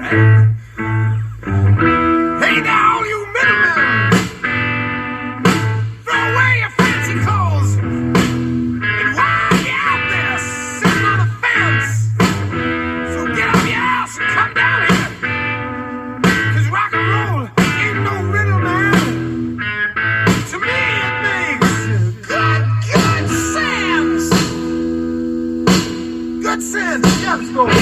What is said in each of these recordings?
Hey now, all you middlemen! Throw away your fancy clothes! And while you're out there sitting on the fence, so get off your ass and come down here! 'Cause rock and roll ain't no middleman. To me, it makes good sense! Good sense, yes, Lord!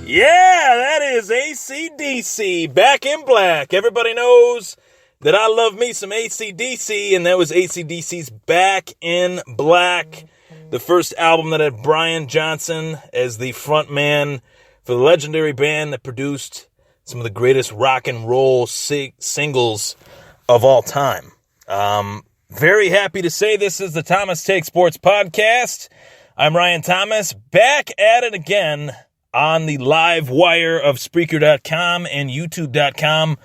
Yeah, that is AC/DC, Back in Black. Everybody knows that I love me some AC/DC, and that was AC/DC's Back in Black, the first album that had Brian Johnson as the front man for the legendary band that produced some of the greatest rock and roll singles of all time. Very happy to say this is the Thomas Take Sports Podcast. I'm Ryan Thomas, back at it again on the live wire of Spreaker.com and YouTube.com.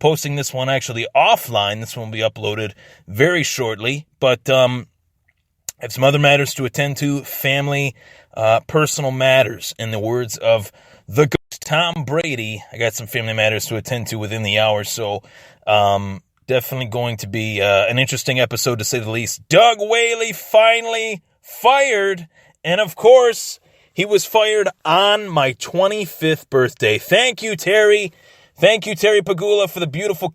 Posting this one actually offline. This one will be uploaded very shortly. But I have some other matters to attend to. Family, personal matters. In the words of the GOAT, Tom Brady, I got some family matters to attend to within the hour. So definitely going to be an interesting episode, to say the least. Doug Whaley finally fired. And of course, he was fired on my 25th birthday. Thank you, Terry. Thank you, Terry Pegula, for the beautiful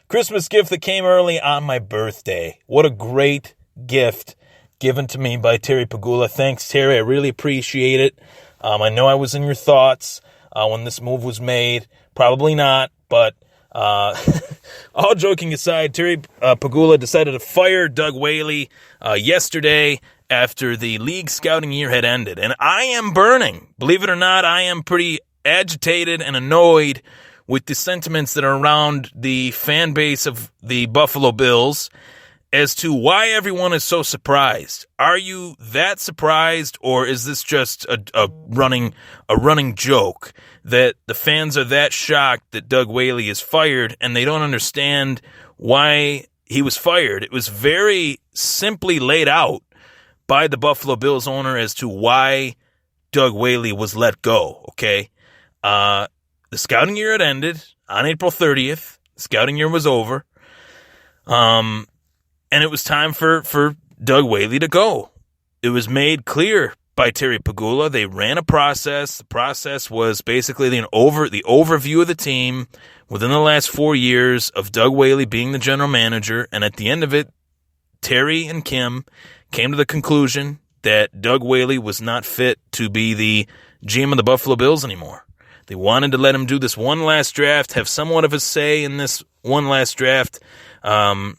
Christmas gift that came early on my birthday. What a great gift given to me by Terry Pegula. Thanks, Terry. I really appreciate it. I know I was in your thoughts when this move was made. Probably not, but all joking aside, Terry Pegula decided to fire Doug Whaley yesterday after the league scouting year had ended. And I am burning. Believe it or not, I am pretty agitated and annoyed with the sentiments that are around the fan base of the Buffalo Bills as to why everyone is so surprised. Are you that surprised, or is this just a running joke that the fans are that shocked that Doug Whaley is fired and they don't understand why he was fired? It was very simply laid out by the Buffalo Bills owner as to why Doug Whaley was let go, okay? The scouting year had ended on April 30th. The scouting year was over. And it was time for Doug Whaley to go. It was made clear by Terry Pegula. They ran a process. The process was basically the overview of the team within the last 4 years of Doug Whaley being the general manager. And at the end of it, Terry and Kim came to the conclusion that Doug Whaley was not fit to be the GM of the Buffalo Bills anymore. They wanted to let him do this one last draft, have somewhat of a say in this one last draft, and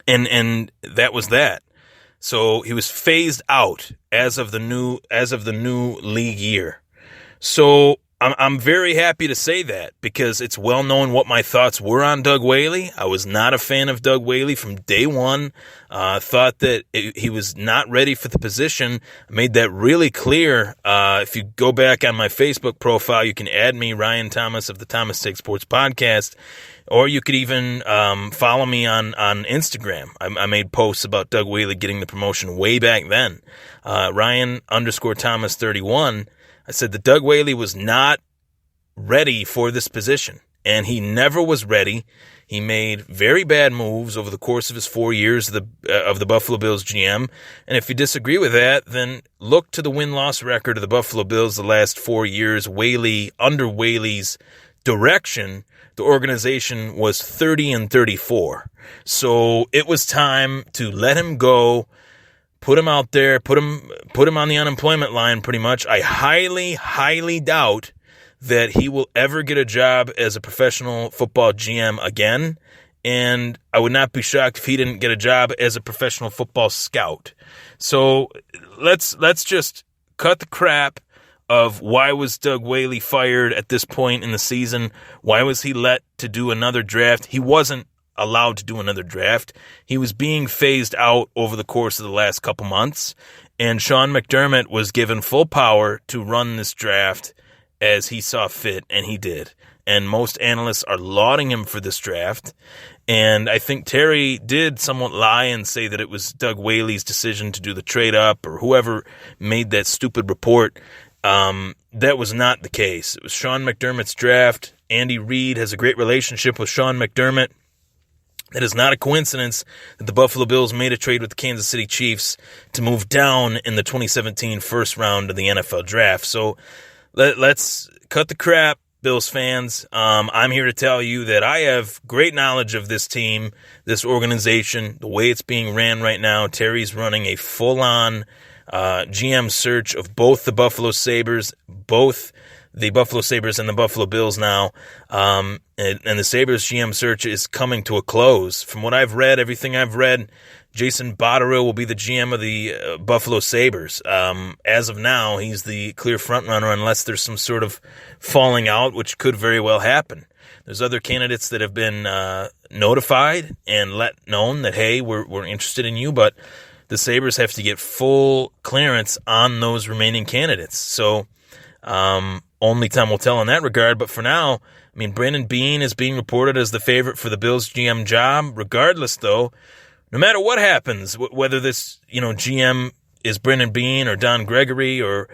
that was that. So he was phased out as of the new league year. So I'm very happy to say that, because it's well known what my thoughts were on Doug Whaley. I was not a fan of Doug Whaley from day one. Thought that he was not ready for the position. I made that really clear. If you go back on my Facebook profile, you can add me, Ryan Thomas of the Thomas Take Sports Podcast, or you could even follow me on Instagram. I made posts about Doug Whaley getting the promotion way back then. Ryan_Thomas31. I said that Doug Whaley was not ready for this position, and he never was ready. He made very bad moves over the course of his 4 years of the Buffalo Bills GM, and if you disagree with that, then look to the win-loss record of the Buffalo Bills the last 4 years. Under Whaley's direction, the organization was 30-34. So it was time to let him go. Put him out there, put him on the unemployment line pretty much. I highly, highly doubt that he will ever get a job as a professional football GM again. And I would not be shocked if he didn't get a job as a professional football scout. So let's just cut the crap of why was Doug Whaley fired at this point in the season. Why was he let to do another draft? He wasn't allowed to do another draft. He was being phased out over the course of the last couple months, and Shaun McDermott was given full power to run this draft as he saw fit, and he did. and most analysts are lauding him for this draft. And I think Terry did somewhat lie and say that it was Doug Whaley's decision to do the trade up, or whoever made that stupid report. That was not the case. It was Shaun McDermott's draft. Andy Reid has a great relationship with Shaun McDermott. It is not a coincidence that the Buffalo Bills made a trade with the Kansas City Chiefs to move down in the 2017 first round of the NFL draft. So let's cut the crap, Bills fans. I'm here to tell you that I have great knowledge of this team, this organization, the way it's being ran right now. Terry's running a full-on GM search of both the Buffalo Sabres, the Buffalo Sabres and the Buffalo Bills now. And the Sabres GM search is coming to a close. From what I've read, everything I've read, Jason Botterill will be the GM of the Buffalo Sabres. As of now, he's the clear frontrunner unless there's some sort of falling out, which could very well happen. There's other candidates that have been notified and let known that, hey, we're interested in you, but the Sabres have to get full clearance on those remaining candidates. So only time will tell in that regard. But for now, I mean, Brandon Beane is being reported as the favorite for the Bills GM job. Regardless, though, no matter what happens, whether this GM is Brandon Beane or Don Gregory or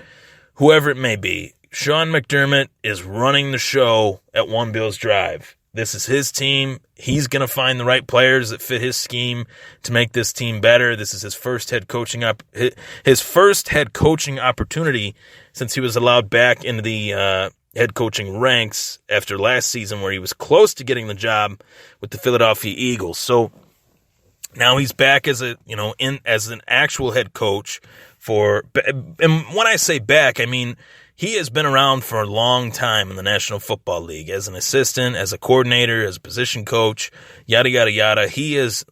whoever it may be, Shaun McDermott is running the show at One Bills Drive. This is his team. He's going to find the right players that fit his scheme to make this team better. This is his first head coaching opportunity since he was allowed back into the head coaching ranks after last season, where he was close to getting the job with the Philadelphia Eagles. So now he's back as as an actual head coach and when I say back, I mean he has been around for a long time in the National Football League as an assistant, as a coordinator, as a position coach, yada, yada, yada. He has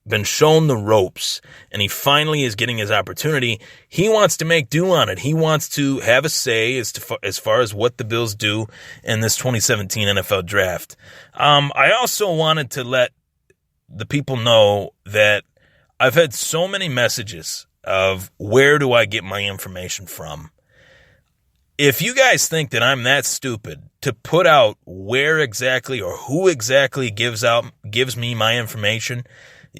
been shown the ropes, and he finally is getting his opportunity. He wants to make do on it. He wants to have a say as far as what the Bills do in this 2017 NFL draft. I also wanted to let the people know that I've had so many messages of where do I get my information from. If you guys think that I'm that stupid to put out where exactly or who exactly gives me my information,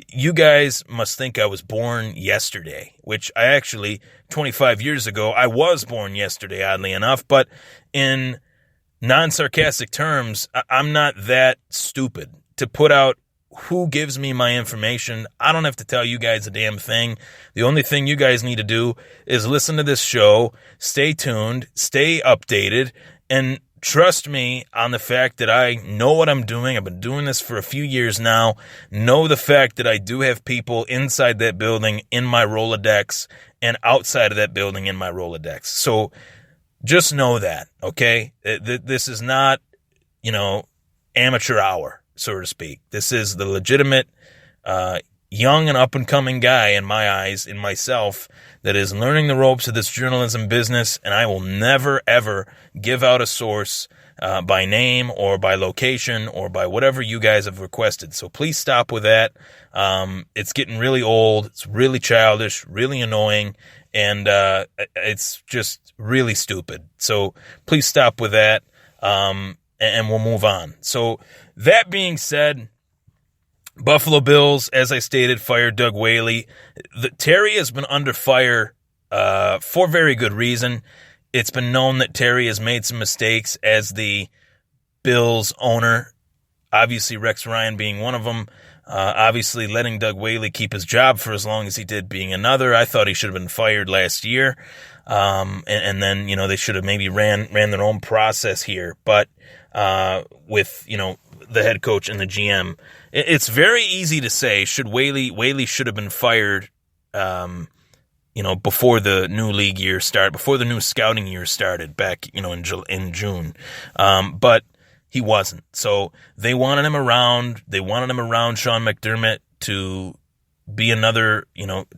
you guys must think I was born yesterday, which 25 years ago, I was born yesterday, oddly enough. But in non-sarcastic terms, I'm not that stupid to put out who gives me my information. I don't have to tell you guys a damn thing. The only thing you guys need to do is listen to this show, stay tuned, stay updated, and trust me on the fact that I know what I'm doing. I've been doing this for a few years now. Know the fact that I do have people inside that building in my Rolodex and outside of that building in my Rolodex. So just know that, okay? This is not, amateur hour, so to speak. This is the legitimate, young and up-and-coming guy in my eyes, in myself, that is learning the ropes of this journalism business, and I will never, ever give out a source by name or by location or by whatever you guys have requested. So please stop with that. It's getting really old. It's really childish, really annoying, and it's just really stupid. So please stop with that, and we'll move on. So that being said, Buffalo Bills, as I stated, fired Doug Whaley. Terry has been under fire for very good reason. It's been known that Terry has made some mistakes as the Bills owner, obviously Rex Ryan being one of them, obviously letting Doug Whaley keep his job for as long as he did being another. I thought he should have been fired last year, and then they should have maybe ran their own process here. But with the head coach and the GM, it's very easy to say Whaley should have been fired before the new league year started, before the new scouting year started back in June, but he wasn't. So they wanted him around. They wanted him around Shaun McDermott to be another,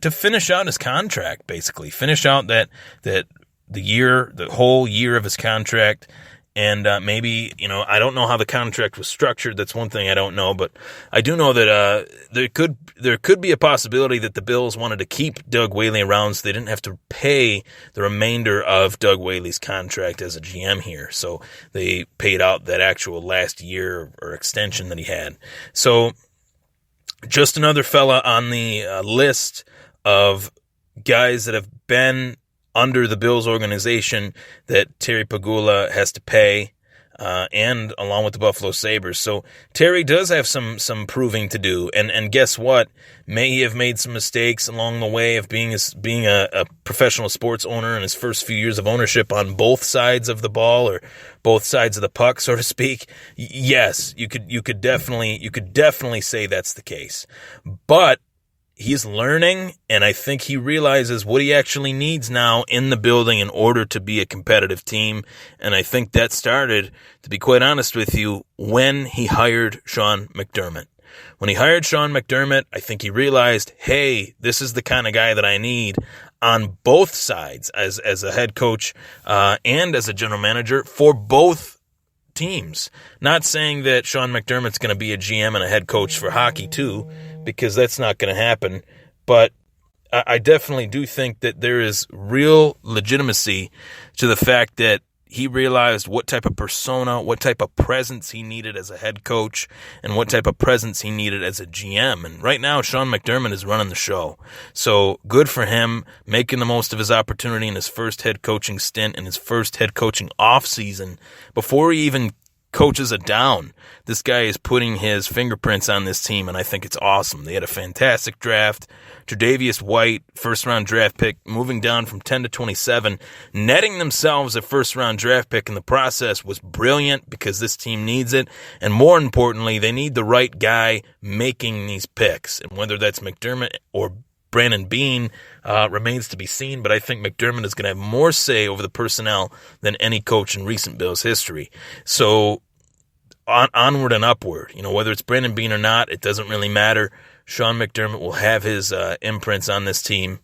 to finish out his contract, basically finish out that the whole year of his contract. And maybe, I don't know how the contract was structured. That's one thing I don't know, but I do know that there could be a possibility that the Bills wanted to keep Doug Whaley around so they didn't have to pay the remainder of Doug Whaley's contract as a GM here. So they paid out that actual last year or extension that he had. So just another fella on the list of guys that have been under the Bills organization that Terry Pegula has to pay, and along with the Buffalo Sabres. So Terry does have some proving to do. And guess what? May he have made some mistakes along the way of being a professional sports owner in his first few years of ownership on both sides of the ball, or both sides of the puck, so to speak. Yes, you could definitely say that's the case. But he's learning, and I think he realizes what he actually needs now in the building in order to be a competitive team. And I think that started, to be quite honest with you, when he hired Shaun McDermott. When he hired Shaun McDermott, I think he realized, hey, this is the kind of guy that I need on both sides as a head coach and as a general manager for both teams. Not saying that Shaun McDermott's going to be a GM and a head coach for hockey too, because that's not going to happen. But I definitely do think that there is real legitimacy to the fact that he realized what type of persona, what type of presence he needed as a head coach, and what type of presence he needed as a GM. And right now, Shaun McDermott is running the show. So good for him, making the most of his opportunity in his first head coaching stint, in his first head coaching offseason, before he even coaches a down. This guy is putting his fingerprints on this team, and I think it's awesome. They had a fantastic draft. Tre'Davious White, first-round draft pick, moving down from 10 to 27, netting themselves a first-round draft pick in the process was brilliant because this team needs it. And more importantly, they need the right guy making these picks. And whether that's McDermott or Brandon Beane remains to be seen, but I think McDermott is going to have more say over the personnel than any coach in recent Bills history. So onward and upward, whether it's Brandon Beane or not, it doesn't really matter. Shaun McDermott will have his imprints on this team.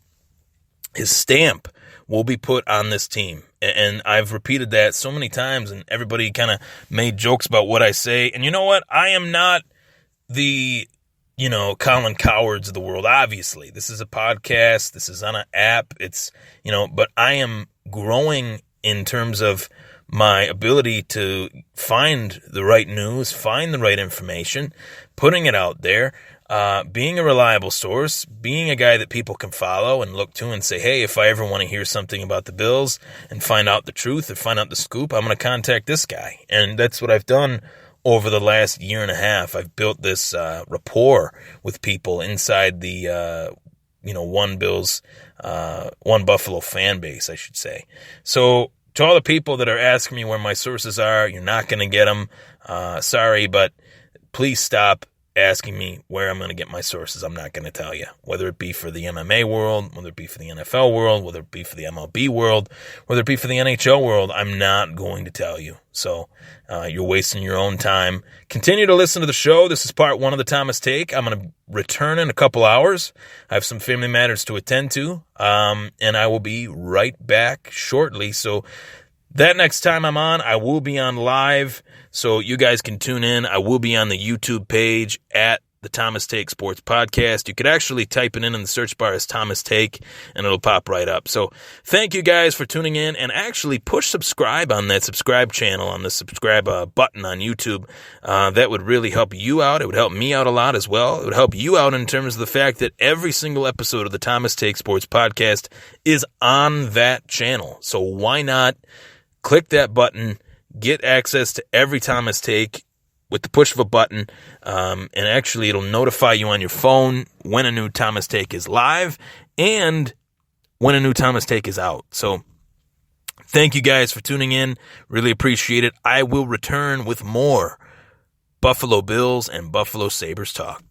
His stamp will be put on this team. And I've repeated that so many times, and everybody kind of made jokes about what I say. And you know what? I am not the Colin Cowards of the world, obviously. This is a podcast. This is on an app. It's, but I am growing in terms of my ability to find the right news, find the right information, putting it out there, being a reliable source, being a guy that people can follow and look to and say, hey, if I ever want to hear something about the Bills and find out the truth or find out the scoop, I'm going to contact this guy. And that's what I've done over the last year and a half. I've built this rapport with people inside the one Buffalo fan base, I should say. So to all the people that are asking me where my sources are, you're not going to get them. Sorry, but please stop asking me where I'm going to get my sources. I'm not going to tell you, whether it be for the MMA world, whether it be for the NFL world, whether it be for the MLB world, whether it be for the NHL world. I'm not going to tell you. So you're wasting your own time. Continue to listen to the show. This is part 1 of the Thomas Take. I'm going to return in a couple hours. I have some family matters to attend to, and I will be right back shortly. So that next time I'm on, I will be on live, so you guys can tune in. I will be on the YouTube page at the Thomas Take Sports Podcast. You could actually type it in the search bar as Thomas Take, and it'll pop right up. So thank you guys for tuning in, and actually push subscribe on that subscribe channel, on the subscribe button on YouTube. That would really help you out. It would help me out a lot as well. It would help you out in terms of the fact that every single episode of the Thomas Take Sports Podcast is on that channel. So why not click that button, get access to every Thomas Take with the push of a button, and actually it'll notify you on your phone when a new Thomas Take is live and when a new Thomas Take is out. So thank you guys for tuning in. Really appreciate it. I will return with more Buffalo Bills and Buffalo Sabres talk.